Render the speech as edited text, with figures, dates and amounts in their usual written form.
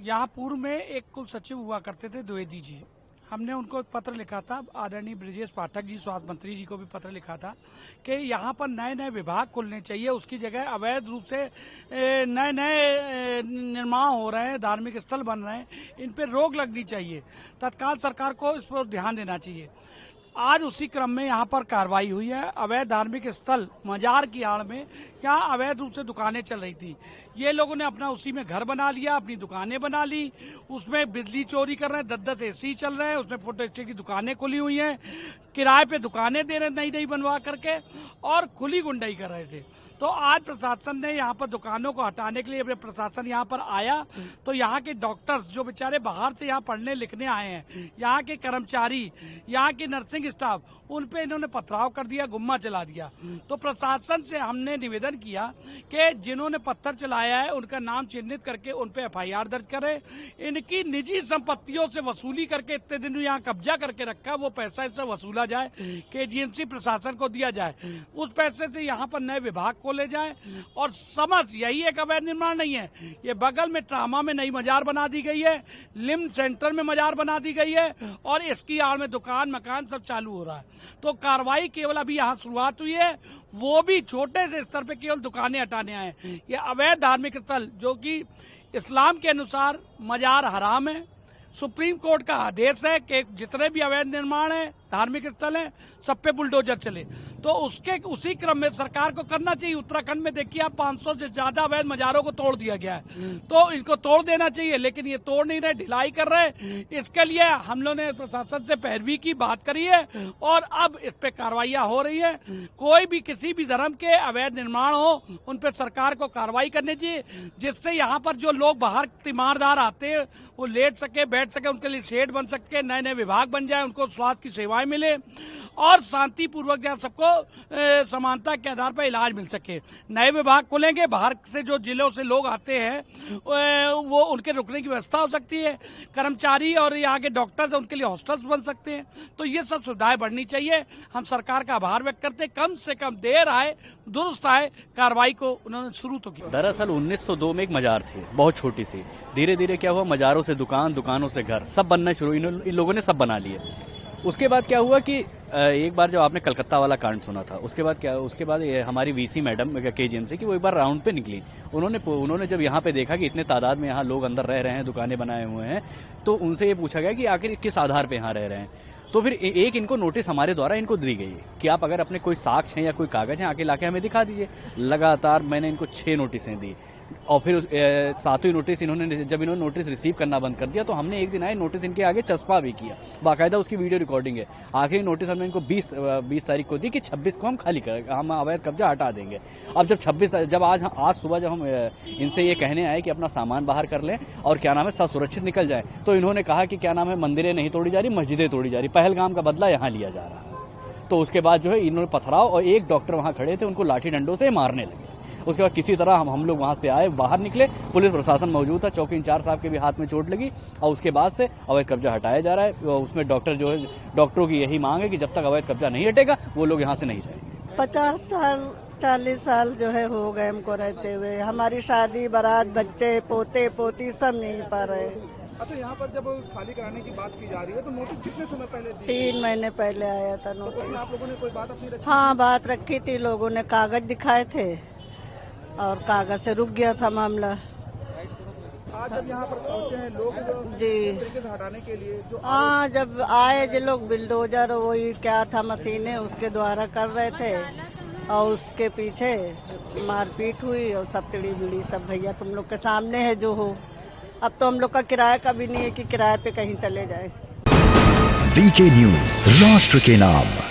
यहाँ पूर्व में एक कुल सचिव हुआ करते थे द्विवेदी जी। हमने उनको एक पत्र लिखा था, आदरणीय ब्रजेश पाठक जी स्वास्थ्य मंत्री जी को भी पत्र लिखा था कि यहाँ पर नए नए विभाग खुलने चाहिए, उसकी जगह अवैध रूप से नए नए निर्माण हो रहे हैं, धार्मिक स्थल बन रहे हैं, इन पर रोक लगनी चाहिए। तत्काल सरकार को इस पर ध्यान देना चाहिए। आज उसी क्रम में यहाँ पर कार्रवाई हुई है। अवैध धार्मिक स्थल मजार की आड़ में यहाँ अवैध रूप से दुकानें चल रही थी। ये लोगों ने अपना उसी में घर बना लिया, अपनी दुकानें बना ली, उसमें बिजली चोरी कर रहे हैं, 10-10 एसी चल रहे हैं, उसमें फोटो स्टेट की दुकानें खुली हुई हैं, किराए पे दुकानें दे रहे नई नई बनवा करके और खुली गुंडाई कर रहे थे। तो आज प्रशासन ने यहाँ पर दुकानों को हटाने के लिए प्रशासन यहाँ पर आया, तो यहाँ के डॉक्टर्स जो बेचारे बाहर से यहाँ पढ़ने लिखने आए हैं, यहाँ के कर्मचारी, यहाँ के नर्सिंग स्टाफ, उन पे इन्होंने पथराव कर दिया, गुम्मा चला दिया। तो प्रशासन से हमने निवेदन किया कि जिन्होंने पत्थर चलाया है उनका नाम चिन्हित करके उन पे एफआईआर दर्ज करें। इनकी निजी संपत्तियों से वसूली करके इतने दिन यहाँ कब्जा करके रखा, वो पैसा इससे वसूला जाए, केजीएमसी प्रशासन को दिया जाए, उस पैसे से यहाँ पर नए विभाग खोले जाए। और समझ यही एक अवैध निर्माण नहीं है, ये बगल में ट्रामा में नई मजार बना दी गई है, लिम्ब सेंटर में मजार बना दी गई है और इसकी आड़ में दुकान मकान सब चालू हो रहा है। तो कार्रवाई केवल अभी यहाँ शुरुआत हुई है, वो भी छोटे से स्तर पे केवल दुकानें हटाने आए। ये अवैध धार्मिक स्थल जो कि इस्लाम के अनुसार मजार हराम है, सुप्रीम कोर्ट का आदेश है कि जितने भी अवैध निर्माण है, धार्मिक स्थल है, सब पे बुलडोजर चले। तो उसी क्रम में सरकार को करना चाहिए। उत्तराखंड में देखिए आप 500 से ज्यादा अवैध मजारों को तोड़ दिया गया है, तो इनको तोड़ देना चाहिए, लेकिन ये तोड़ नहीं रहे, ढिलाई कर रहे। इसके लिए हम लोगों ने प्रशासन से पैरवी की बात करी है और अब इस पे कार्रवाइयां हो रही है। कोई भी किसी भी धर्म के अवैध निर्माण हो, उन पे सरकार को कार्रवाई करनी चाहिए, जिससे यहाँ पर जो लोग बाहर तीमारदार आते हैं वो लेट सके, बैठ सके, उनके लिए शेड बन सके, नए नए विभाग बन जाए, उनको स्वास्थ्य की सेवाएं मिले और शांतिपूर्वक जहाँ सबको समानता के आधार पर इलाज मिल सके। नए विभाग खुलेंगे, बाहर से जो जिलों से लोग आते हैं वो उनके रुकने की व्यवस्था हो सकती है, कर्मचारी और यहाँ के डॉक्टर्स उनके लिए हॉस्टल्स बन सकते हैं। तो ये सब सुविधाएं बढ़नी चाहिए। हम सरकार का आभार व्यक्त करते हैं, कम से कम देर आए दुरुस्त आए, कार्रवाई को उन्होंने शुरू तो किया। दरअसल 1902 में एक मजार थी, बहुत छोटी सी, धीरे धीरे क्या हुआ, मजारों से दुकान, दुकानों से घर, सब बनना शुरू, इन लोगों ने सब बना लिए। उसके बाद क्या हुआ कि एक बार जब आपने कलकत्ता वाला कांड सुना था, उसके बाद हमारी वीसी मैडम केजीएमसी की वो एक बार राउंड पे निकली। उन्होंने जब यहाँ पे देखा कि इतने तादाद में यहाँ लोग अंदर रह रहे हैं, दुकानें बनाए हुए हैं, तो उनसे ये पूछा गया कि आखिर किस आधार पे यहाँ रह रहे हैं। तो फिर एक इनको नोटिस हमारे द्वारा इनको दी गई कि आप अगर अपने कोई साक्ष्य हैं या कोई कागज हैं आके लाके हमें दिखा दीजिए। लगातार मैंने इनको 6 नोटिसें दी और फिर 7वीं नोटिस जब इन्होंने नोटिस रिसीव करना बंद कर दिया तो हमने एक दिन आए नोटिस इनके आगे चस्पा भी किया, बाकायदा उसकी वीडियो रिकॉर्डिंग है। आखिरी नोटिस हमने इनको 20 तारीख को दी कि 26 को हम खाली कर, हम अवैध कब्जा हटा देंगे। अब जब आज सुबह जब हम इनसे ये कहने आए कि अपना सामान बाहर कर लें और क्या नाम है सुरक्षित निकल जाए, तो इन्होंने कहा कि क्या नाम है मंदिरें नहीं तोड़ी जा रही, मस्जिदें तोड़ी जा रही, पहलगाम का बदला यहाँ लिया जा रहा है। तो उसके बाद जो है इन्होंने पथराव और एक डॉक्टर वहाँ खड़े थे उनको लाठी डंडों से मारने लगे। उसके बाद किसी तरह हम लोग वहां से आए, बाहर निकले, पुलिस प्रशासन मौजूद था, चौकी इंचार्ज साहब के भी हाथ में चोट लगी और उसके बाद से अवैध कब्जा हटाया जा रहा है। उसमें डॉक्टरों की यही मांग है कि जब तक अवैध कब्जा नहीं हटेगा वो लोग यहाँ से नहीं जाएंगे। 50 साल 40 साल जो है हो गए हमको रहते हुए, हमारी शादी बारात बच्चे पोते पोती सब नहीं पा रहे। अच्छा, यहाँ पर जब खाली कराने की बात की जा रही है तो नोटिस कितने समय पहले दी? 3 महीने पहले आया था नोटिस। तो आप लोगों ने कोई बात अपनी रखी? हाँ, बात रखी थी, लोगों ने कागज दिखाए थे और कागज से रुक गया था मामला। आज जब यहाँ पर पहुँचे हैं लोग जी हटाने के लिए, जो हाँ जब आए जो लोग बिल्डोजर वही क्या था मशीनें उसके द्वारा कर रहे थे और उसके पीछे मारपीट हुई और सब तिड़ी बिड़ी सब भैया तुम लोग के सामने है जो हो। अब तो हम लोग का किराया का भी नहीं है कि किराए पे कहीं चले जाए। वीके न्यूज, राष्ट्र के नाम।